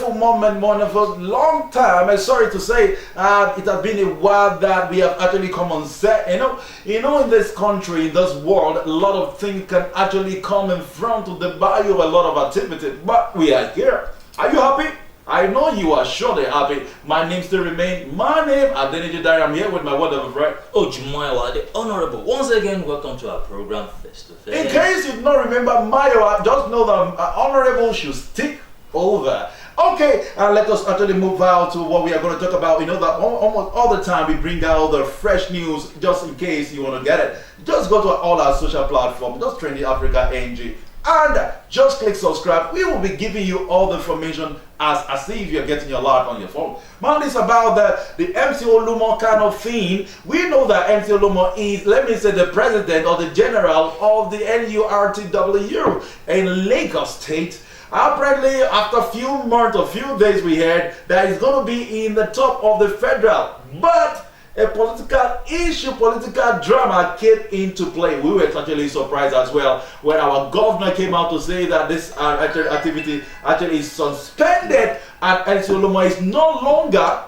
wonderful moment, for a long time. I'm sorry to say, it has been a while that we have actually come on set. In this country, in this world, a lot of things can actually come in front of the bio, a lot of activity. But we are here. Are you happy? I know you are surely happy. My name still remains. My name, Adeniji Dari. I'm here with my wonderful friend, Oluomo, the Honorable. Once again, welcome to our program, Face to Face. In case you do not remember Mayo, just know that Honorable should stick over. Okay, and let us actually move out to what we are going to talk about. You know that almost all the time we bring out the fresh news, just in case you want to get it. Just go to all our social platforms, just Trendy Africa NG, and just click subscribe. We will be giving you all the information as if you're getting your alert on your phone. Man, it's about the MC Oluomo kind of thing. We know that MC Oluomo is, let me say, the president or the general of the NURTW in Lagos State. Apparently, after a few months, a few days, we heard that he's going to be in the top of the federal. But a political issue, political drama came into play. We were actually surprised as well when our governor came out to say that this activity actually is suspended and MC Oluomo is no longer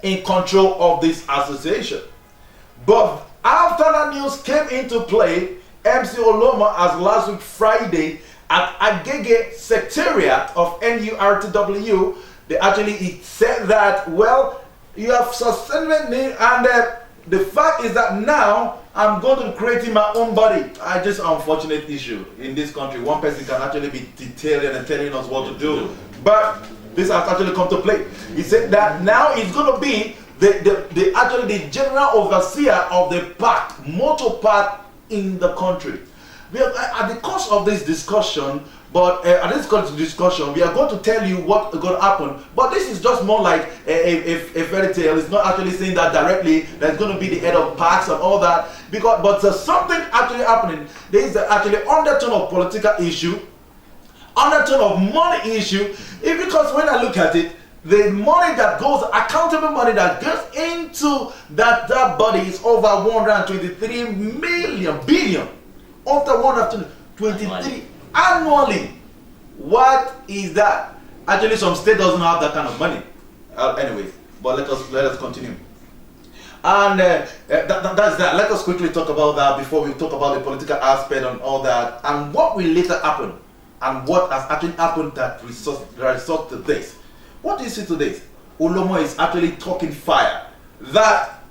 in control of this association. But after that news came into play, MC Oluomo, as last week Friday, at Agege Secretariat of NURTW, they actually said that, well, you have suspended me, and the fact is that now I'm going to create my own body. I just unfortunate issue in this country. One person can actually be detailing and telling us what to do, but this has actually come to play. He said that now it's going to be the general overseer of the park, motor park in the country. We are, at the course of this discussion, we are going to tell you what is going to happen. But this is just more like a fairy tale. It's not actually saying that directly. There's going to be the head of parks and all that. But there's something actually happening. There is actually undertone of political issue, undertone of money issue. Because when I look at it, the money that goes, accountable money that goes into that body is over 123 billion. After 123 annually. What is that? Actually, some state doesn't have that kind of money. Anyways, but let us continue. And that's that. Let us quickly talk about that before we talk about the political aspect and all that, and what will later happen, and what has actually happened that result to this. What do you see today? Oluomo is actually talking fire. That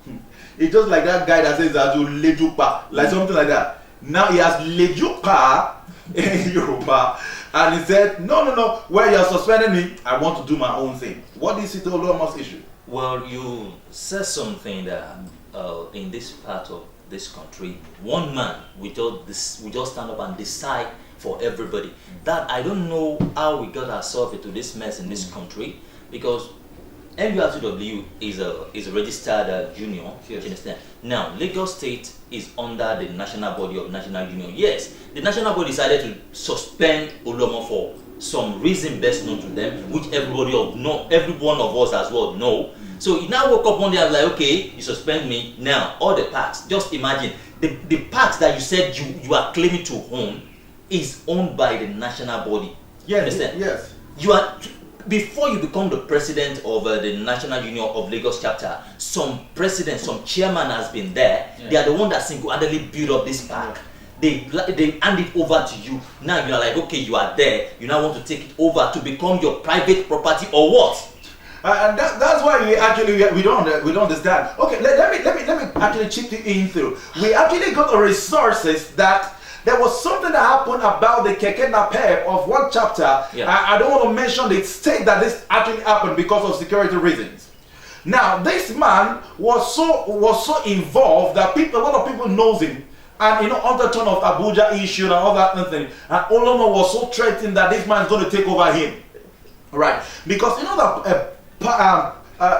it's just like that guy that says that you lejupa, like something like that. Now he has lejupa in Yoruba, and he said, no, where you're suspending me, I want to do my own thing. What do you see to Oluomo's issue? Well, you said something that in this part of this country, one man we just stand up and decide for everybody. That I don't know how we got ourselves into this mess in this country, because NURTW is a registered union. Yes. You understand? Now, Lagos State is under the national body of national union. Yes, the national body decided to suspend Oluomo for some reason best known to them, which every one of us as well know. So he now woke up one day and was like, okay, you suspend me. Now, all the parks, just imagine, the parks that you said you are claiming to own is owned by the national body. Yes, understand? yes. You are, before you become the president of the National Union of Lagos chapter, some president, some chairman has been there. Yeah. They are the one that single-handedly built up this park. Yeah. They hand it over to you. Now you are like, okay, you are there. You now want to take it over to become your private property or what? And that's why we don't understand. Okay, let me actually chip you in through. We actually got the resources that there was something that happened about the Keke Napep of one chapter. Yeah. I don't want to mention the state that this actually happened because of security reasons. Now, this man was so involved that a lot of people knows him. And undertone of Abuja issue and all that thing. And Oluomo was so threatened that this man is going to take over him. Right? Because that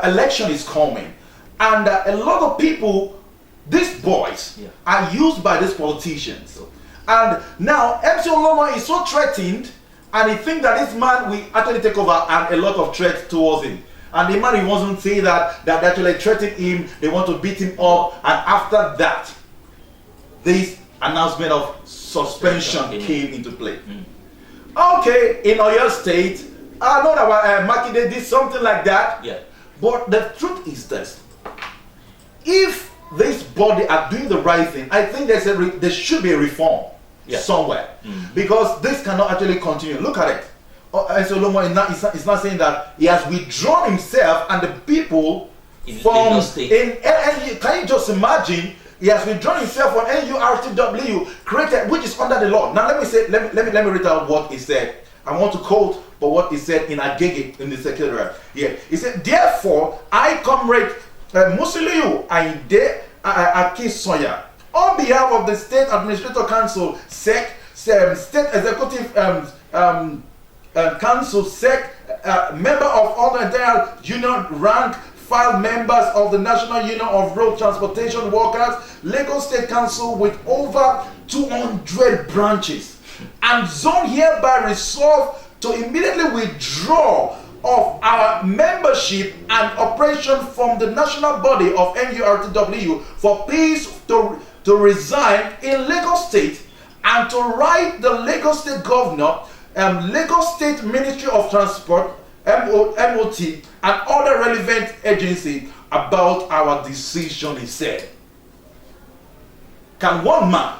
election is coming. And a lot of people, these boys, are used by these politicians. And now MC Oluomo is so threatened, and he thinks that this man will actually take over, and a lot of threats towards him. And the man, he wasn't saying that they actually threatened him, they want to beat him up, and after that, this announcement of suspension came into play. Okay, in Oyo State, I know that Makinde did something like that. Yeah. But the truth is this: if this body are doing the right thing, I think there should be a reform somewhere, because this cannot actually continue. Look at it. And so Oluomo is not saying that he has withdrawn himself and the people from can you just imagine? He has withdrawn himself from NURTW created, which is under the law. Now let me read out what he said. I want to quote but what he said in Agege in the secretariat. Here he said, "Therefore, I, Comrade Musiliu Aide Akisoya, on behalf of the State Administrator Council, State Executive Council, member of all the entire union rank, file members of the National Union of Road Transportation Workers, Lagos State Council with over 200 branches, and zone hereby resolve to immediately withdraw of our membership and operation from the national body of NURTW for peace to resign in Lagos State, and to write the Lagos State Governor, Lagos State Ministry of Transport, MOT, and other relevant agencies about our decision," he said. Can one man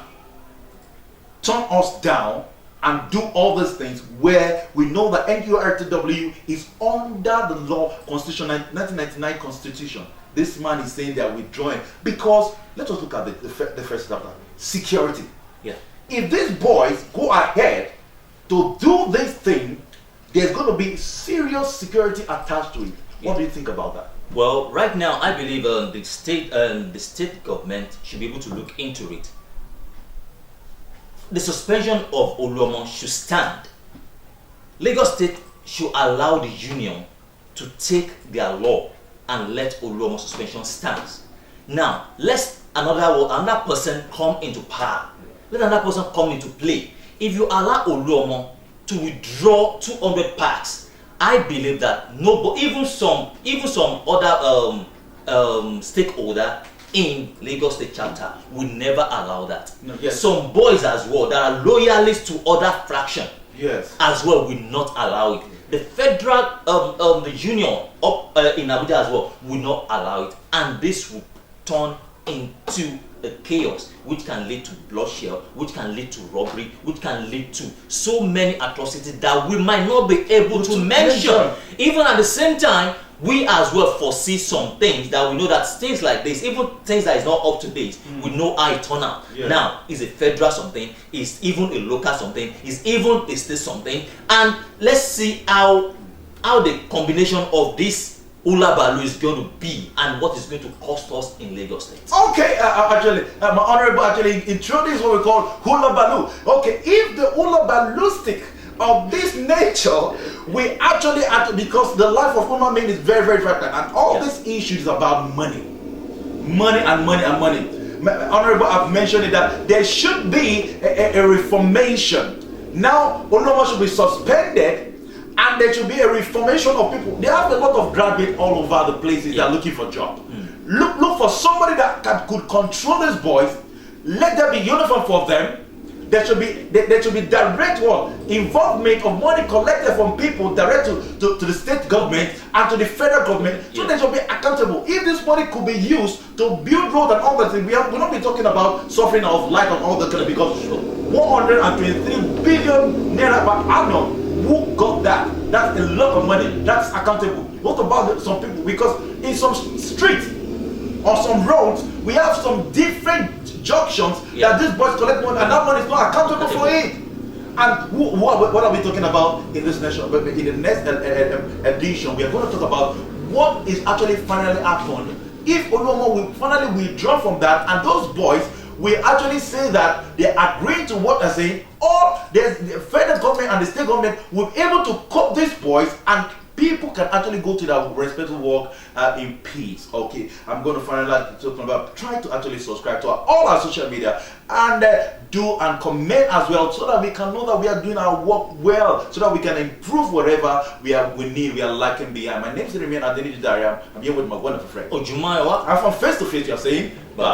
turn us down and do all these things where we know that NURTW is under the law, Constitution, 1999 Constitution? This man is saying they are withdrawing because, let us look at the first chapter, security. Yeah. If these boys go ahead to do this thing, there's going to be serious security attached to it. What do you think about that? Well, right now, I believe the state government should be able to look into it. The suspension of Oluomo should stand. Lagos State should allow the union to take their law and let Oluomo suspension stand. Now, let another person come into power. Let another person come into play. If you allow Oluomo to withdraw 200 packs, I believe that nobody, even some other stakeholder in Lagos State chapter will never allow that. No, yes. Some boys as well that are loyalists to other fraction, yes, as well will not allow it. The federal the union up in Abuja as well will not allow it, and this will turn into a chaos which can lead to bloodshed, which can lead to robbery, which can lead to so many atrocities that we might not be able to mention. Even at the same time, we as well foresee some things that we know that things like this, even things that is not up to date, we know how it turn out. Yeah. Now, is a federal something, is even a local something, is even a state something, and let's see how the combination of this hula baloo is going to be and what is going to cost us in Lagos State. Okay, actually, my honorable actually introduced what we call hula baloo. Okay, if the hula balloostic of this nature, we actually because the life of human being is very, very fragile, and all these issues about money. Honorable, I've mentioned it that there should be a reformation. Now, Oluomo should be suspended, and there should be a reformation of people. They have a lot of graduates all over the places that are looking for jobs. Look for somebody that could control these boys. Let there be uniform for them. There should be direct involvement of money collected from people direct to the state government and to the federal government. So they should be accountable. If this money could be used to build roads and all that, we're not be talking about suffering of life and all that kind of, because 123 billion naira per annum. Who got that? That's a lot of money. That's accountable. What about some people? Because in some streets or some roads, we have some different junctions that these boys collect money, and that money is not accountable for it. And what are we talking about in this nation? In the next edition, we are going to talk about what is actually finally happened. If Oluomo will finally withdraw from that, and those boys we actually say that they are agreeing to what they're saying, or the federal government and the state government will be able to cope these boys, and people can actually go to their respective work in peace. Okay, I'm going to finally talk about, try to actually subscribe to all our social media and do and comment as well, so that we can know that we are doing our work well, so that we can improve wherever we are lacking behind. My name is Remain Adeniji Dariam. I'm here with my wonderful friend Ojumayowa. I'm from Face to Face. You're saying bye.